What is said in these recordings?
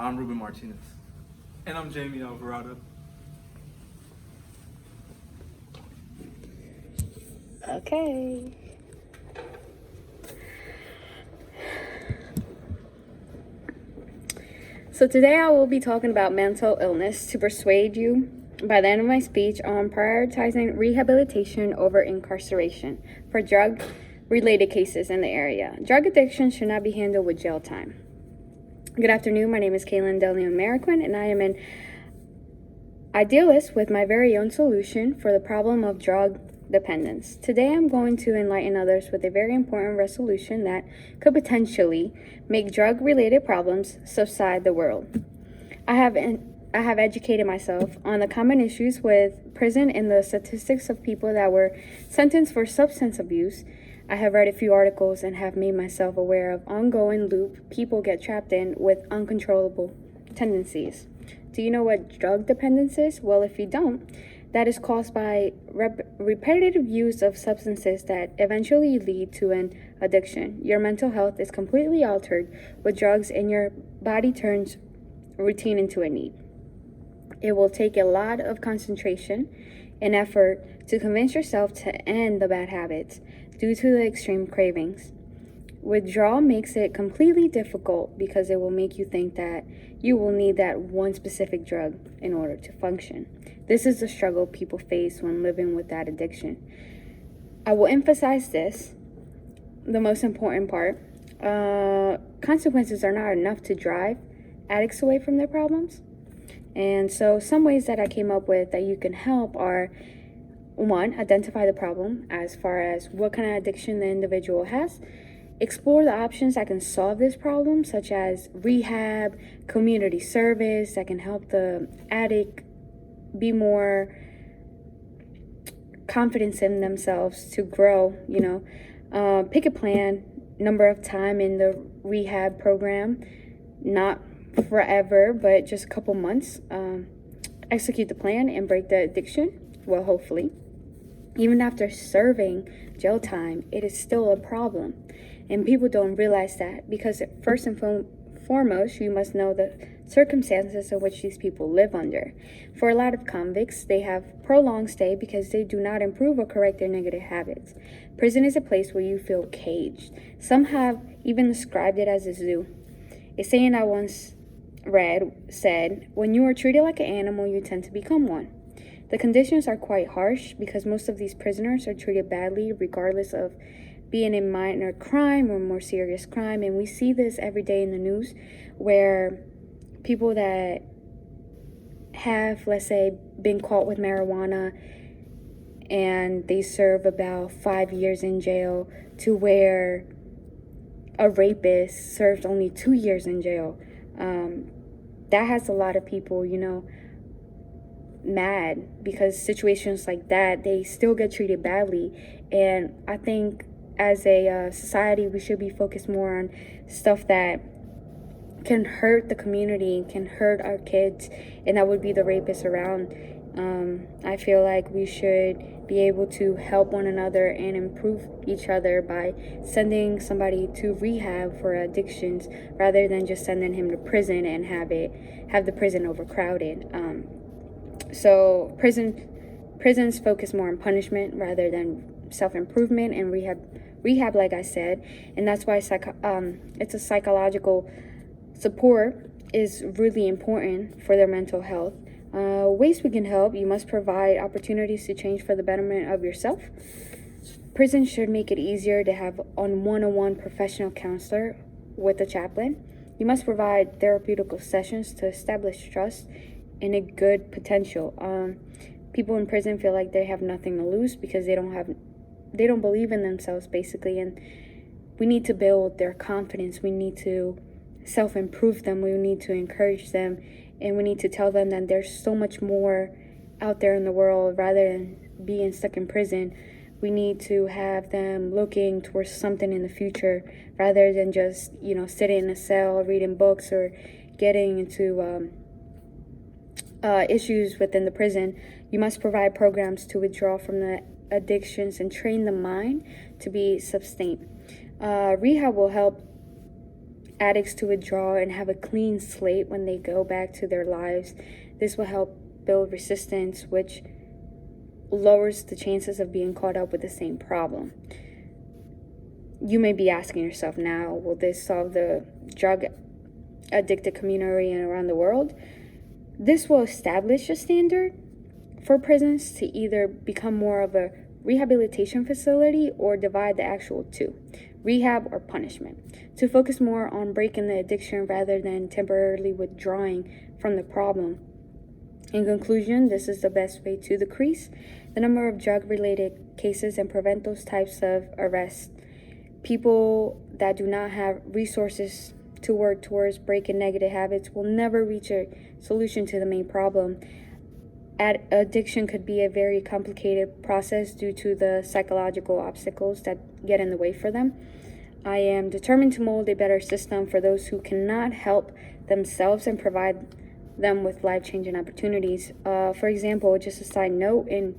I'm Ruben Martinez. And I'm Jamie Alvarado. Okay. So today I will be talking about mental illness to persuade you by the end of my speech on prioritizing rehabilitation over incarceration for drug-related cases in the area. Drug addiction should not be handled with jail time. Good afternoon, my name is Kaylin Delion Mariquin, and I am an idealist with my very own solution for the problem of drug dependence. Today I'm going to enlighten others with a very important resolution that could potentially make drug-related problems subside the world. I have educated myself on the common issues with prison and the statistics of people that were sentenced for substance abuse. I have read a few articles and have made myself aware of ongoing loop people get trapped in with uncontrollable tendencies. Do you know what drug dependence is? Well, if you don't, that is caused by repetitive use of substances that eventually lead to an addiction. Your mental health is completely altered with drugs and your body turns routine into a need. It will take a lot of concentration and effort to convince yourself to end the bad habits due to the extreme cravings. Withdrawal makes it completely difficult because it will make you think that you will need that one specific drug in order to function. This is the struggle people face when living with that addiction. I will emphasize this, the most important part. Consequences are not enough to drive addicts away from their problems. And so some ways that I came up with that you can help are: one, identify the problem as far as what kind of addiction the individual has. Explore the options that can solve this problem, such as rehab, community service that can help the addict be more confident in themselves to grow, pick a plan, number of time in the rehab program, not forever, but just a couple months. Execute the plan and break the addiction. Well, hopefully. Even after serving jail time, it is still a problem. And people don't realize that because first and foremost, you must know the circumstances in which these people live under. For a lot of convicts, they have prolonged stay because they do not improve or correct their negative habits. Prison is a place where you feel caged. Some have even described it as a zoo. A saying I once read said, "When you are treated like an animal, you tend to become one." The conditions are quite harsh because most of these prisoners are treated badly regardless of being a minor crime or more serious crime. And we see this every day in the news where people that have, let's say, been caught with marijuana and they serve about 5 years in jail, to where a rapist serves only 2 years in jail. That has a lot of people, mad, because situations like that, they still get treated badly. And I think as a society, we should be focused more on stuff that can hurt the community, can hurt our kids, and that would be the rapists around. I feel like we should be able to help one another and improve each other by sending somebody to rehab for addictions rather than just sending him to prison and have the prison overcrowded. So prisons focus more on punishment rather than self-improvement and rehab, like I said, and that's why it's a psychological support is really important for their mental health. Ways we can help: you must provide opportunities to change for the betterment of yourself. Prison should make it easier to have one-on-one professional counselor with a chaplain. You must provide therapeutical sessions to establish trust and a good potential. People in prison feel like they have nothing to lose because they don't believe in themselves, basically, and we need to build their confidence. We need to self-improve them. We need to encourage them, and we need to tell them that there's so much more out there in the world rather than being stuck in prison. We need to have them looking towards something in the future rather than just, sitting in a cell, reading books, or getting into issues within the prison. You must provide programs to withdraw from the addictions and train the mind to be sustained. Rehab will help addicts to withdraw and have a clean slate when they go back to their lives. This will help build resistance, which lowers the chances of being caught up with the same problem. You may be asking yourself now, will this solve the drug addicted community around the world? This will establish a standard for prisons to either become more of a rehabilitation facility or divide the actual two, rehab or punishment, to focus more on breaking the addiction rather than temporarily withdrawing from the problem. In conclusion, this is the best way to decrease the number of drug-related cases and prevent those types of arrests. People that do not have resources to work towards breaking negative habits will never reach a solution to the main problem. Addiction could be a very complicated process due to the psychological obstacles that get in the way for them. I am determined to mold a better system for those who cannot help themselves and provide them with life-changing opportunities. For example, just a side note, in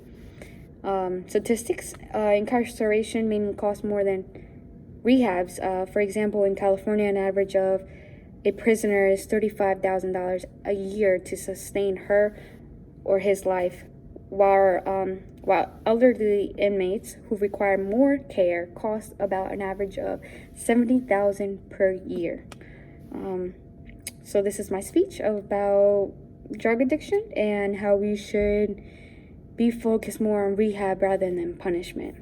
statistics, incarceration may cost more than rehabs. For example, in California, an average of a prisoner is $35,000 a year to sustain her or his life, while elderly inmates who require more care cost about an average of $70,000 per year. So this is my speech about drug addiction and how we should be focused more on rehab rather than punishment.